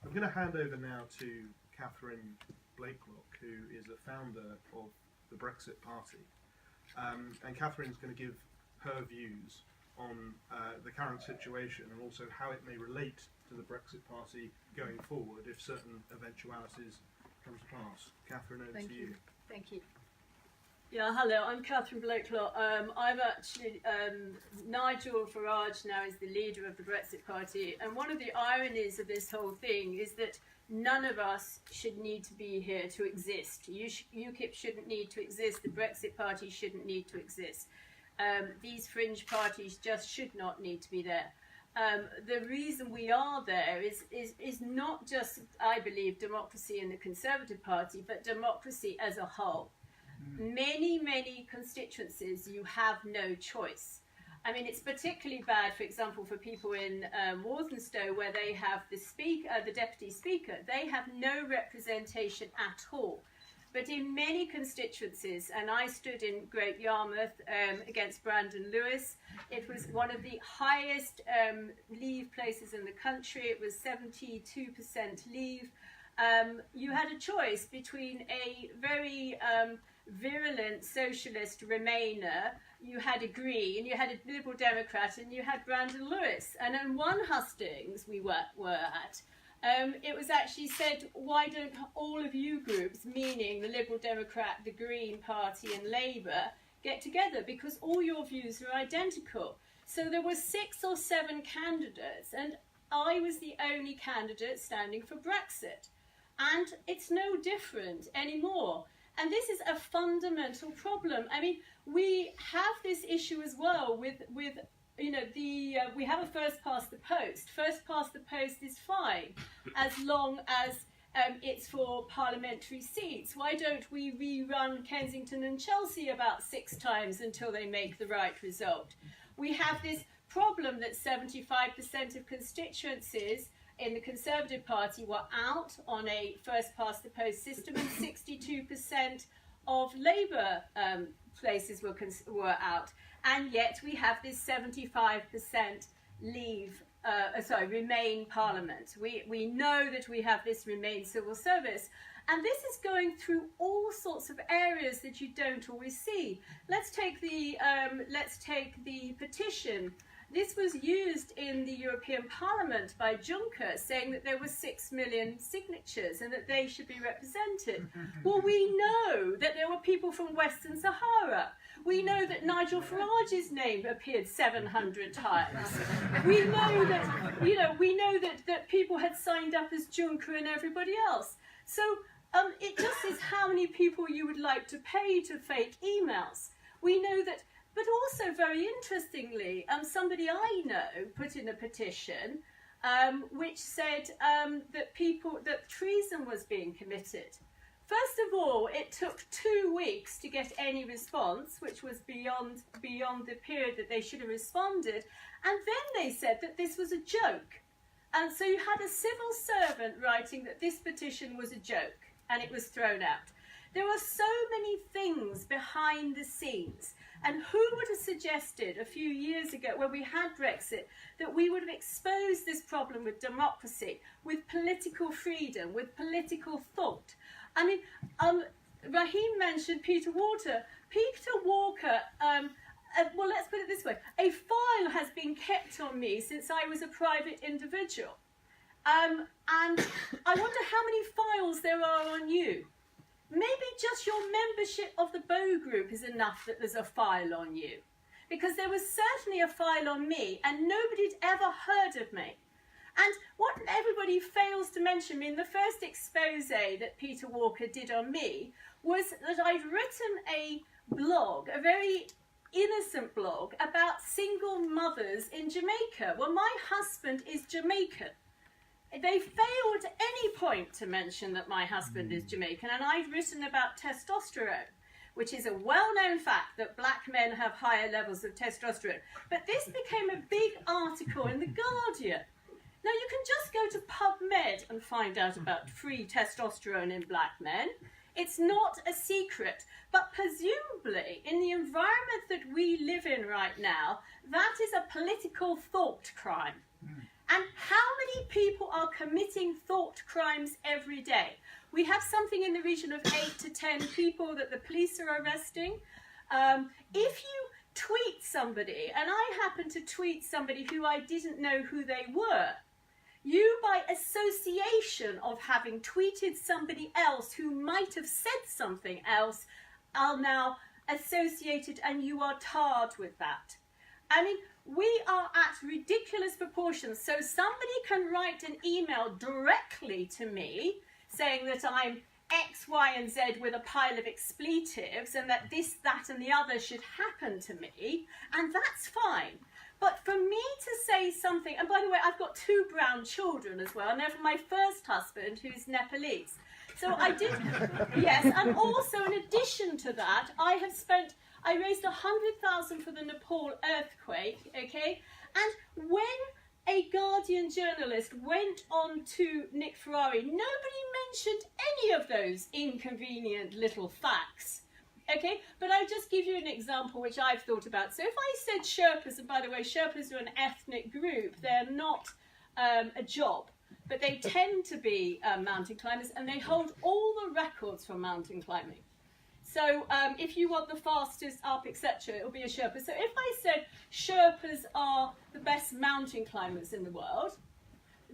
I'm going to hand over now to Catherine Blaiklock, who is a founder of the Brexit Party. And Catherine's going to give her views on the current situation and also how it may relate to the Brexit Party going forward if certain eventualities come to pass. Catherine, over to you. Thank you. Yeah, hello, I'm Catherine Blaiklock. I'm actually, Nigel Farage now is the leader of the Brexit Party, and one of the ironies of this whole thing is that none of us should need to be here to exist. UKIP shouldn't need to exist, the Brexit Party shouldn't need to exist. These fringe parties just should not need to be there. The reason we are there is not just, I believe, democracy in the Conservative Party, but democracy as a whole. Many constituencies you have no choice. I mean, it's particularly bad, for example, for people in Walthamstow, where they have the deputy speaker. They have no representation at all. But in many constituencies, and I stood in Great Yarmouth against Brandon Lewis, it was one of the highest leave places in the country. It was 72% leave. You had a choice between a very virulent socialist Remainer, you had a Green, you had a Liberal Democrat, and you had Brandon Lewis. And in one hustings we were at, it was actually said, why don't all of you groups, meaning the Liberal Democrat, the Green Party and Labour, get together, because all your views are identical. So there were 6 or 7 candidates, and I was the only candidate standing for Brexit. And it's no different anymore. And this is a fundamental problem. I mean, we have this issue as well with you know, we have a first past the post. First past the post is fine, as long as it's for parliamentary seats. Why don't we rerun Kensington and Chelsea about 6 times until they make the right result? We have this problem that 75% of constituencies in the Conservative Party were out on a first past the post system, and 62% of Labour places were out, and yet we have this 75% Remain Parliament. We know that we have this Remain civil service, and this is going through all sorts of areas that you don't always see. Let's take the petition. This was used in the European Parliament by Juncker, saying that there were 6 million signatures and that they should be represented. Well, we know that there were people from Western Sahara. We know that Nigel Farage's name appeared 700 times. We know that, that people had signed up as Juncker and everybody else. So it just is how many people you would like to pay to fake emails. We know that. But also, very interestingly, somebody I know put in a petition which said that treason was being committed. First of all, it took 2 weeks to get any response, which was beyond the period that they should have responded. And then they said that this was a joke. And so you had a civil servant writing that this petition was a joke, and it was thrown out. There are so many things behind the scenes. And who would have suggested a few years ago, when we had Brexit, that we would have exposed this problem with democracy, with political freedom, with political thought? I mean, Raheem mentioned Peter Walker. Peter Walker, well, let's put it this way. A file has been kept on me since I was a private individual. And I wonder how many files there are on you. Maybe just your membership of the Bow Group is enough that there's a file on you. Because there was certainly a file on me, and nobody'd ever heard of me. And what everybody fails to mention, I mean, the first expose that Peter Walker did on me was that I'd written a blog, a very innocent blog, about single mothers in Jamaica. Well, my husband is Jamaican. They failed at any point to mention that my husband is Jamaican, and I'd written about testosterone, which is a well-known fact that black men have higher levels of testosterone. But this became a big article in The Guardian. Now, you can just go to PubMed and find out about free testosterone in black men. It's not a secret, but presumably in the environment that we live in right now, that is a political thought crime. And how many people are committing thought crimes every day? We have something in the region of 8 to 10 people that the police are arresting. If you tweet somebody, and I happen to tweet somebody who I didn't know who they were, you, by association of having tweeted somebody else who might have said something else, are now associated, and you are tarred with that. I mean, we are at ridiculous proportions. So somebody can write an email directly to me saying that I'm X, Y, and Z with a pile of expletives, and that this, that, and the other should happen to me, and that's fine. But for me to say something, and by the way, I've got 2 brown children as well, and they're from my first husband, who's Nepalese. So I did, yes, and also in addition to that, I raised 100,000 for the Nepal earthquake, okay? And when a Guardian journalist went on to Nick Ferrari, nobody mentioned any of those inconvenient little facts. Okay, but I'll just give you an example which I've thought about. So if I said Sherpas, and by the way, Sherpas are an ethnic group, they're not a job, but they tend to be mountain climbers, and they hold all the records for mountain climbing. So if you want the fastest up, etc., it'll be a Sherpa. So if I said Sherpas are the best mountain climbers in the world,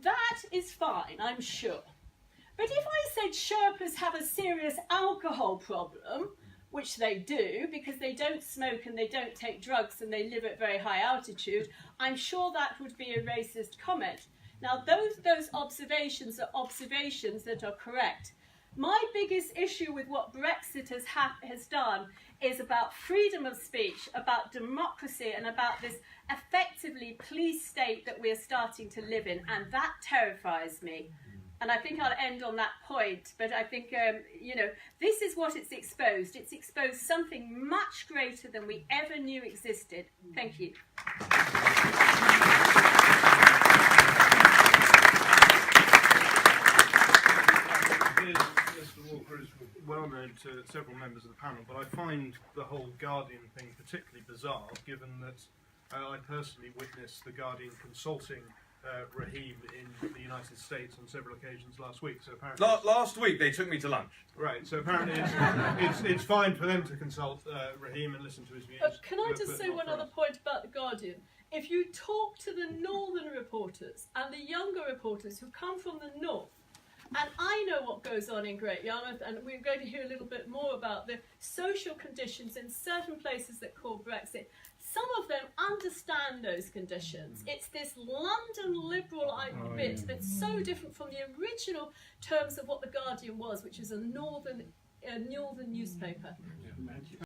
that is fine, I'm sure. But if I said Sherpas have a serious alcohol problem, which they do, because they don't smoke and they don't take drugs and they live at very high altitude, I'm sure that would be a racist comment. Now, those observations are observations that are correct. My biggest issue with what Brexit has done is about freedom of speech, about democracy, and about this effectively police state that we're starting to live in, and that terrifies me. And I think I'll end on that point, but I think, this is what it's exposed. It's exposed something much greater than we ever knew existed. Thank you. Mr. Walker is well known to several members of the panel, but I find the whole Guardian thing particularly bizarre, given that I personally witnessed the Guardian consulting Raheem in the United States on several occasions last week. So apparently, last week they took me to lunch. Right. So apparently, it's fine for them to consult Raheem and listen to his views. But can I just say one other point about the Guardian? If you talk to the northern reporters and the younger reporters who come from the north, and I know what goes on in Great Yarmouth, and we're going to hear a little bit more about the social conditions in certain places that call Brexit. Some of them understand those conditions. It's this London liberal bit that's so different from the original terms of what the Guardian was, which is a northern newspaper.